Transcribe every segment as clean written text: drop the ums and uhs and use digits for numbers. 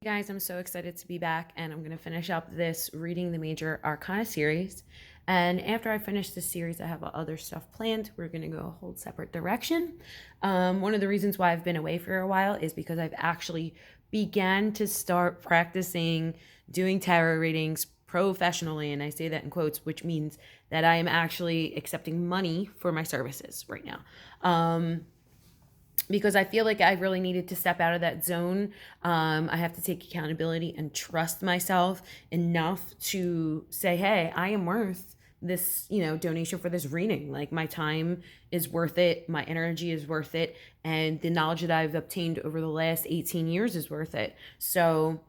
Hey guys, I'm so excited to be back, and I'm going to finish up this Reading the Major Arcana series. And after I finish this series, I have other stuff planned. We're going to go a whole separate direction. One of the reasons why I've been away for a while is because I've actually began to start practicing doing tarot readings professionally, and I say that in quotes, which means that I am actually accepting money for my services right now. Because I feel like I really needed to step out of that zone. I have to take accountability and trust myself enough to say, hey, I am worth this, donation for this reading. Like, my time is worth it. My energy is worth it. And the knowledge that I've obtained over the last 18 years is worth it. So,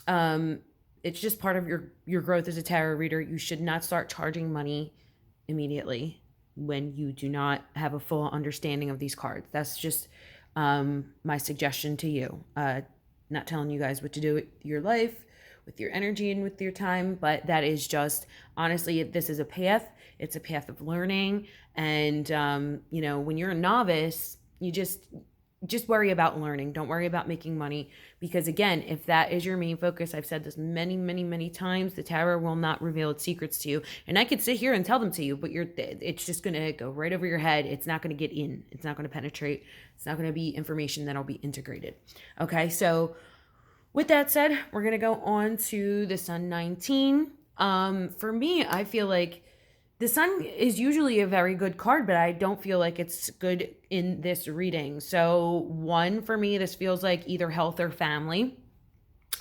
it's just part of your growth as a tarot reader. You should not start charging money immediately when you do not have a full understanding of these cards. That's just my suggestion to you. Not telling you guys what to do with your life, with your energy, and with your time, but that is just, honestly, this is a path. It's a path of learning. And, when you're a novice, you just worry about learning. Don't worry about making money, because again, if that is your main focus, I've said this many, many, many times, the tarot will not reveal its secrets to you. And I could sit here and tell them to you, but it's just going to go right over your head. It's not going to get in. It's not going to penetrate. It's not going to be information that'll be integrated. Okay. So with that said, we're going to go on to the Sun 19. For me, I feel like the Sun is usually a very good card, but I don't feel like it's good in this reading. So one, for me, this feels like either health or family.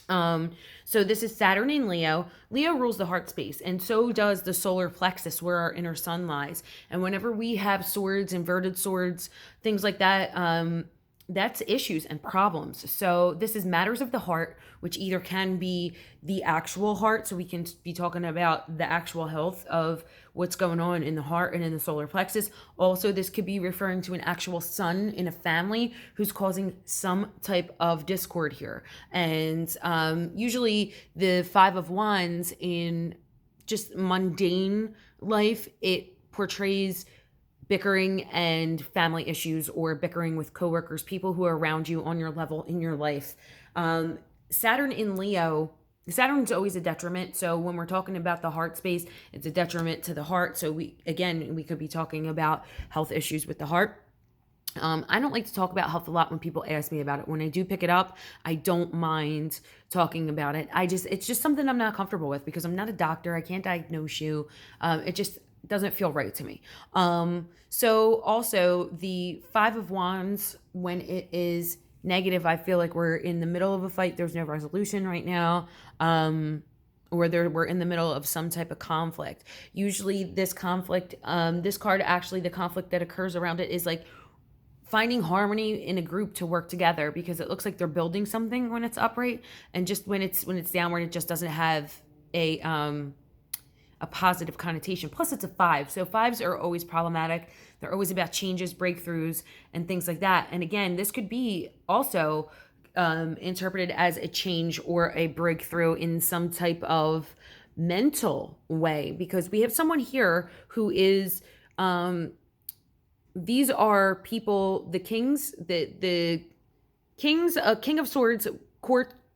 So this is Saturn in Leo. Leo rules the heart space, and so does the solar plexus, where our inner sun lies. And whenever we have swords, inverted swords, things like that, that's issues and problems. So this is matters of the heart, which either can be the actual heart, so we can be talking about the actual health of what's going on in the heart and in the solar plexus. Also, this could be referring to an actual sun in a family who's causing some type of discord here. And usually the Five of Wands in just mundane life, it portrays bickering and family issues, or bickering with coworkers, people who are around you on your level in your life. Saturn in Leo, Saturn's always a detriment. So when we're talking about the heart space, it's a detriment to the heart. So we could be talking about health issues with the heart. I don't like to talk about health a lot when people ask me about it. When I do pick it up, I don't mind talking about it. It's just something I'm not comfortable with, because I'm not a doctor. I can't diagnose you. It just doesn't feel right to me. So also the Five of Wands, when it is negative, I feel like we're in the middle of a fight. There's no resolution right now. Or we're in the middle of some type of conflict. Usually this conflict, this card, actually, the conflict that occurs around it is like finding harmony in a group to work together, because it looks like they're building something when it's upright, and just when it's downward, it just doesn't have a positive connotation. Plus, it's a five. So fives are always problematic. They're always about changes, breakthroughs, and things like that. And again, this could be also interpreted as a change or a breakthrough in some type of mental way, because we have someone here who is, these are people, the kings, the kings, king of swords,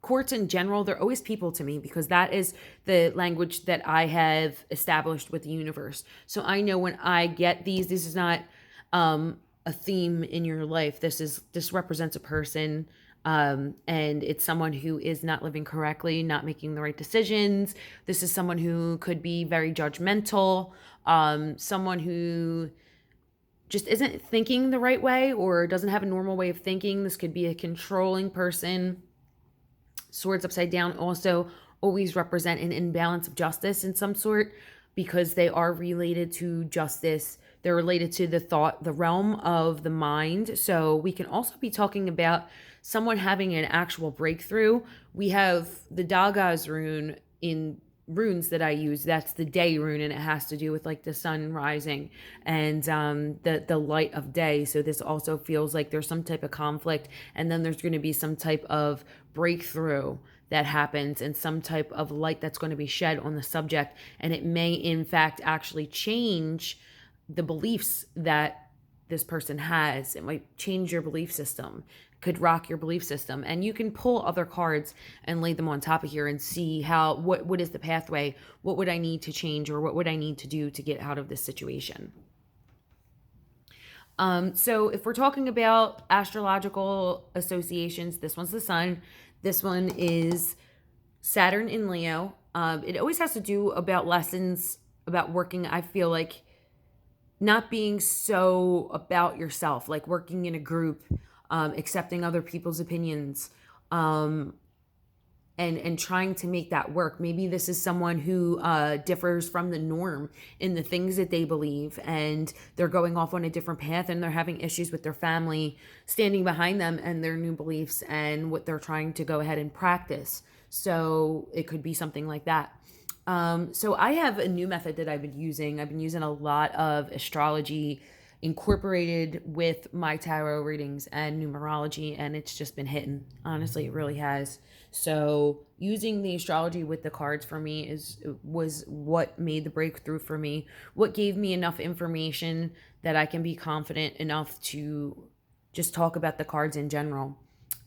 courts in general, they're always people to me, because that is the language that I have established with the universe. So I know when I get these, this is not a theme in your life. This represents a person, and it's someone who is not living correctly, not making the right decisions. This is someone who could be very judgmental, someone who just isn't thinking the right way, or doesn't have a normal way of thinking. This could be a controlling person. Swords upside down also always represent an imbalance of justice in some sort, because they are related to justice. They're related to the thought, the realm of the mind. So we can also be talking about someone having an actual breakthrough. We have the Dagaz rune in runes that I use. That's the day rune, and it has to do with like the sun rising and the light of day. So this also feels like there's some type of conflict, and then there's going to be some type of breakthrough that happens, and some type of light that's going to be shed on the subject, and it may in fact actually change the beliefs that this person has. It might change your belief system. could rock your belief system. And you can pull other cards and lay them on top of here and see how, what is the pathway? What would I need to change, or what would I need to do to get out of this situation? So if we're talking about astrological associations, this one's the sun. This one is Saturn in Leo. It always has to do about lessons about working. I feel like not being so about yourself, like working in a group, accepting other people's opinions, and trying to make that work. Maybe this is someone who differs from the norm in the things that they believe, and they're going off on a different path, and they're having issues with their family standing behind them and their new beliefs and what they're trying to go ahead and practice. So it could be something like that. So I have a new method that I've been using. I've been using a lot of astrology incorporated with my tarot readings and numerology, and it's just been hitting. Honestly, it really has. So using the astrology with the cards for me was what made the breakthrough for me. What gave me enough information that I can be confident enough to just talk about the cards in general.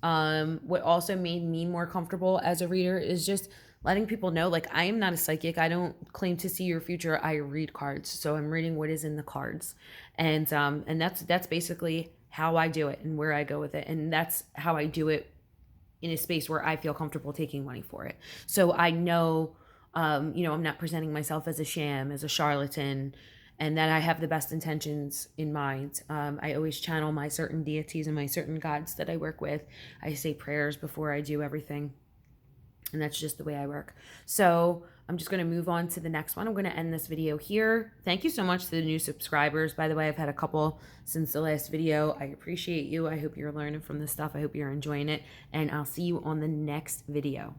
What also made me more comfortable as a reader is just letting people know, like, I am not a psychic. I don't claim to see your future. I read cards. So I'm reading what is in the cards. And that's basically how I do it and where I go with it. And that's how I do it in a space where I feel comfortable taking money for it. So I know, I'm not presenting myself as a sham, as a charlatan, and that I have the best intentions in mind. I always channel my certain deities and my certain gods that I work with. I say prayers before I do everything. And that's just the way I work. So I'm just going to move on to the next one. I'm going to end this video here. Thank you so much to the new subscribers. By the way, I've had a couple since the last video. I appreciate you. I hope you're learning from this stuff. I hope you're enjoying it. And I'll see you on the next video.